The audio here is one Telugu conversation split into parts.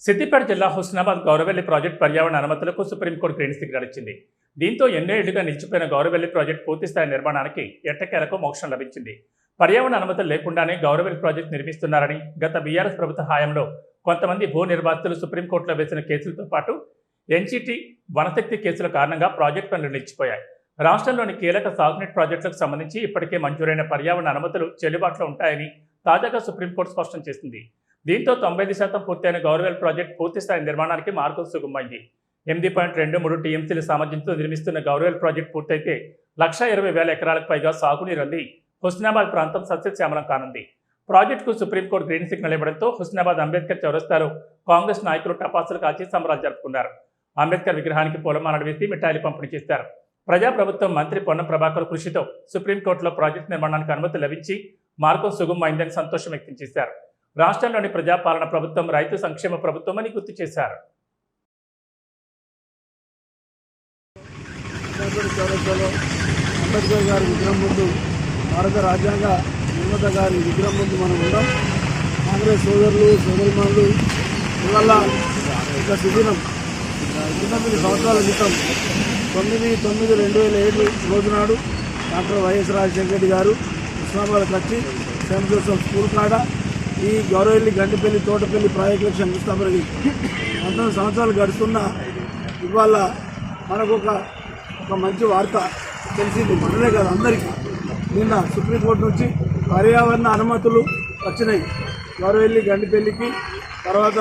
సిద్దిపేట జిల్లా హుస్నాబాద్ గౌరవెల్లి ప్రాజెక్టు పర్యావరణ అనుమతులకు సుప్రీంకోర్టు గ్రీన్ సిగ్నల్ ఇచ్చింది. దీంతో ఎన్నో ఏళ్లుగా నిలిచిపోయిన గౌరవెల్లి ప్రాజెక్టు పూర్తిస్థాయి నిర్మాణానికి ఎట్టకేలకు మోక్షం లభించింది. పర్యావరణ అనుమతులు లేకుండానే గౌరవెల్లి ప్రాజెక్టు నిర్మిస్తున్నారని గత బీఆర్ఎస్ ప్రభుత్వ హయాంలో కొంతమంది భూ నిర్వాసితులు సుప్రీంకోర్టులో వేసిన కేసులతో పాటు ఎన్జీటీ వనశక్తి కేసుల కారణంగా ప్రాజెక్టు పనులు నిలిచిపోయాయి. రాష్ట్రంలోని కీలక సాగునీటి ప్రాజెక్టులకు సంబంధించి ఇప్పటికే మంజూరైన పర్యావరణ అనుమతులు చెల్లుబాటులో ఉంటాయని తాజాగా సుప్రీంకోర్టు స్పష్టం చేసింది. దీంతో 95% పూర్తయిన గౌరవెల్లి ప్రాజెక్టు పూర్తిస్థాయి నిర్మాణానికి మార్గం సుగమమైంది. 8.23 టీఎంసీల సామర్థ్యంతో నిర్మిస్తున్న గౌరవెల్లి ప్రాజెక్టు పూర్తయితే 1,20,000 ఎకరాలకు పైగా సాగునీరు అంది హుస్నాబాద్ ప్రాంతం సస్యశ్యామలం కానుంది. ప్రాజెక్టుకు సుప్రీంకోర్టు గ్రీన్ సిగ్నల్ ఇవ్వడంతో హుస్నాబాద్ అంబేద్కర్ చౌరస్తాలో కాంగ్రెస్ నాయకులు టపాసులు కాల్చి సంబరాలు జరుపుకున్నారు. అంబేద్కర్ విగ్రహానికి పూలమాలలు వేసి మిఠాయిలు పంపిణీ చేశారు. ప్రజాప్రభుత్వం మంత్రి పొన్నం ప్రభాకర్ కృషితో సుప్రీంకోర్టులో ప్రాజెక్టు నిర్మాణానికి అనుమతి లభించి మార్గం సుగమమైందని సంతోషం వ్యక్తం చేశారు. రాష్ట్రంలోని ప్రజాపాలన ప్రభుత్వం రైతు సంక్షేమ ప్రభుత్వం అని గుర్తు చేశారు. అంబేద్కర్ గారి విగ్రహం ముందు, భారత రాజ్యాంగ నిర్మాత గారి విగ్రహం ముందు మనం ఉన్నాం. కాంగ్రెస్ సోదరులు సోదరిమణులు ఇవాళ ఒక శిబిరం 19 సంవత్సరాల క్రితం 9/9/2007 రోజు నాడు డాక్టర్ వైఎస్ రాజశేఖర రెడ్డి గారు హుస్నాబాద్ వచ్చి సెయింట్ జోసెఫ్ స్కూల్ కాడ ఈ గౌరవెల్లి గంటిపల్లి తోటపల్లి ప్రాజెక్టు లక్ష్యం ముస్తాబరికి 19 సంవత్సరాలు గడుస్తున్న ఇవాళ మనకు ఒక మంచి వార్త తెలిసింది. మొదలే కాదు, అందరికీ నిన్న సుప్రీంకోర్టు నుంచి పర్యావరణ అనుమతులు వచ్చినాయి. గౌరవెల్లి గంటిపల్లికి, తర్వాత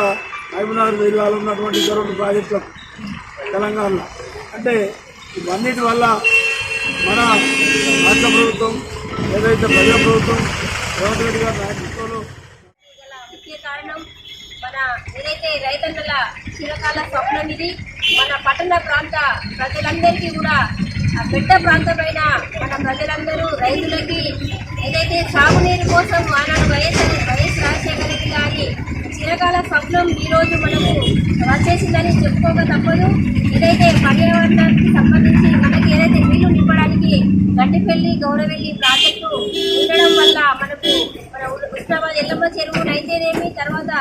మహబూబ్నగర్ జిల్లాలో ఉన్నటువంటి గవర్నమెంట్ ప్రాజెక్టులకు తెలంగాణలో. అంటే ఇవన్నిటి వల్ల మన రాష్ట్ర ప్రభుత్వం ఏదైతే ప్రజాప్రభుత్వం రేవంత్ రెడ్డి గారి నాయకత్వంలో ముఖ్య కారణం మన ఏదైతే రైతన్నల చిరకాల స్వప్నం ఇది. మన పట్టణ ప్రాంత ప్రజలందరికీ కూడా పెద్ద ప్రాంతమైన మన ప్రజలందరూ రైతులకి ఏదైతే సాగునీరు కోసం ఆనాడు వైఎస్ రాజశేఖర రెడ్డి గారి చిరకాల స్వప్నం ఈరోజు మనకు వచ్చేసిందని చెప్పుకోక తప్పదు. ఏదైతే పర్యావరణానికి సంబంధించి మనకి ఏదైతే నీళ్లు నింపడానికి గంటిపల్లి గౌరవెల్లి ప్రాజెక్టు ఉండడం వల్ల మనకు మన హుస్నాబాద్ ఎల్లమ్మ చెరువులు అయితేనేమి, తర్వాత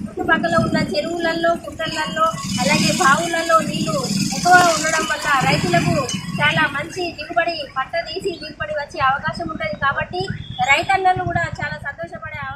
చుట్టుపక్కల ఉన్న చెరువులలో, కుంటలలో, అలాగే బావులలో నీళ్లు ఎక్కువ ఉండడం వల్ల రైతులకు చాలా మంచి దిగుబడి, పంట తీసి దిగుబడి వచ్చే అవకాశం ఉంటుంది. కాబట్టి రైతన్నలు కూడా చాలా సంతోషపడే